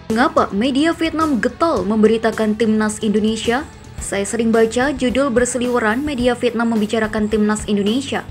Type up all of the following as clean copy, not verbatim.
Mengapa media Vietnam getol memberitakan timnas Indonesia? Saya sering baca judul berseliweran media Vietnam membicarakan timnas Indonesia.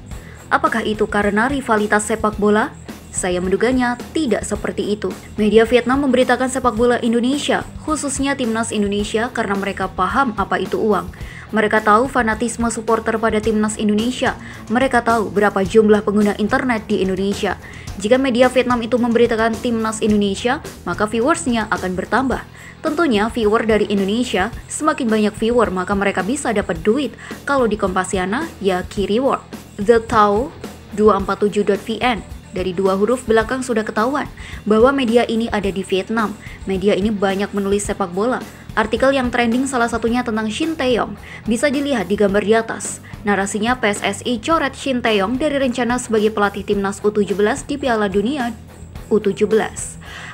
Apakah itu karena rivalitas sepak bola? Saya menduganya tidak seperti itu. Media Vietnam memberitakan sepak bola Indonesia, khususnya timnas Indonesia karena mereka paham apa itu uang. Mereka tahu fanatisme supporter pada timnas Indonesia. Mereka tahu berapa jumlah pengguna internet di Indonesia. Jika media Vietnam itu memberitakan timnas Indonesia, maka viewersnya akan bertambah. Tentunya viewer dari Indonesia, semakin banyak viewer maka mereka bisa dapat duit. Kalau di Kompasiana, ya key reward. The Tao 247.vn. Dari dua huruf belakang sudah ketahuan bahwa media ini ada di Vietnam. Media ini banyak menulis sepak bola. Artikel yang trending salah satunya tentang Shin Tae-yong. Bisa dilihat di gambar di atas. Narasinya PSSI coret Shin Tae-yong dari rencana sebagai pelatih timnas U17 di Piala Dunia U17.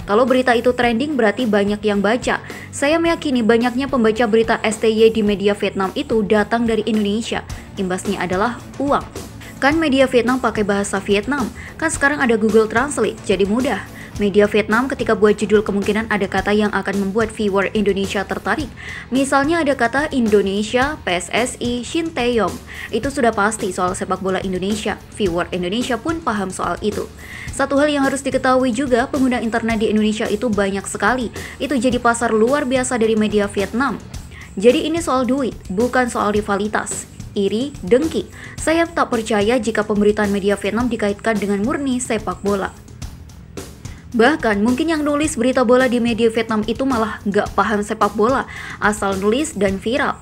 Kalau berita itu trending berarti banyak yang baca. Saya meyakini banyaknya pembaca berita STY di media Vietnam itu datang dari Indonesia. Imbasnya adalah uang. Kan media Vietnam pakai bahasa Vietnam, kan sekarang ada Google Translate, jadi mudah. Media Vietnam ketika buat judul kemungkinan ada kata yang akan membuat viewer Indonesia tertarik. Misalnya ada kata Indonesia, PSSI, Shin Tae-yong. Itu sudah pasti soal sepak bola Indonesia. Viewer Indonesia pun paham soal itu. Satu hal yang harus diketahui juga, pengguna internet di Indonesia itu banyak sekali. Itu jadi pasar luar biasa dari media Vietnam. Jadi ini soal duit, bukan soal rivalitas. Iri, dengki. Saya tak percaya jika pemberitaan media Vietnam dikaitkan dengan murni sepak bola. Bahkan mungkin yang nulis berita bola di media Vietnam itu malah gak paham sepak bola, asal nulis dan viral.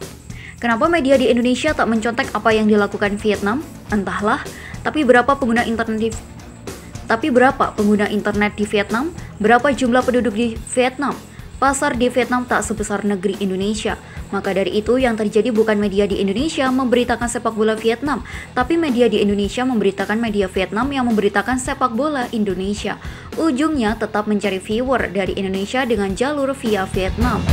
Kenapa media di Indonesia tak mencontek apa yang dilakukan Vietnam? Entahlah, tapi berapa pengguna internet di Vietnam? Berapa jumlah penduduk di Vietnam? Pasar di Vietnam tak sebesar negeri Indonesia. Maka dari itu yang terjadi bukan media di Indonesia memberitakan sepak bola Vietnam, tapi media di Indonesia memberitakan media Vietnam yang memberitakan sepak bola Indonesia. Ujungnya tetap mencari viewer dari Indonesia dengan jalur via Vietnam.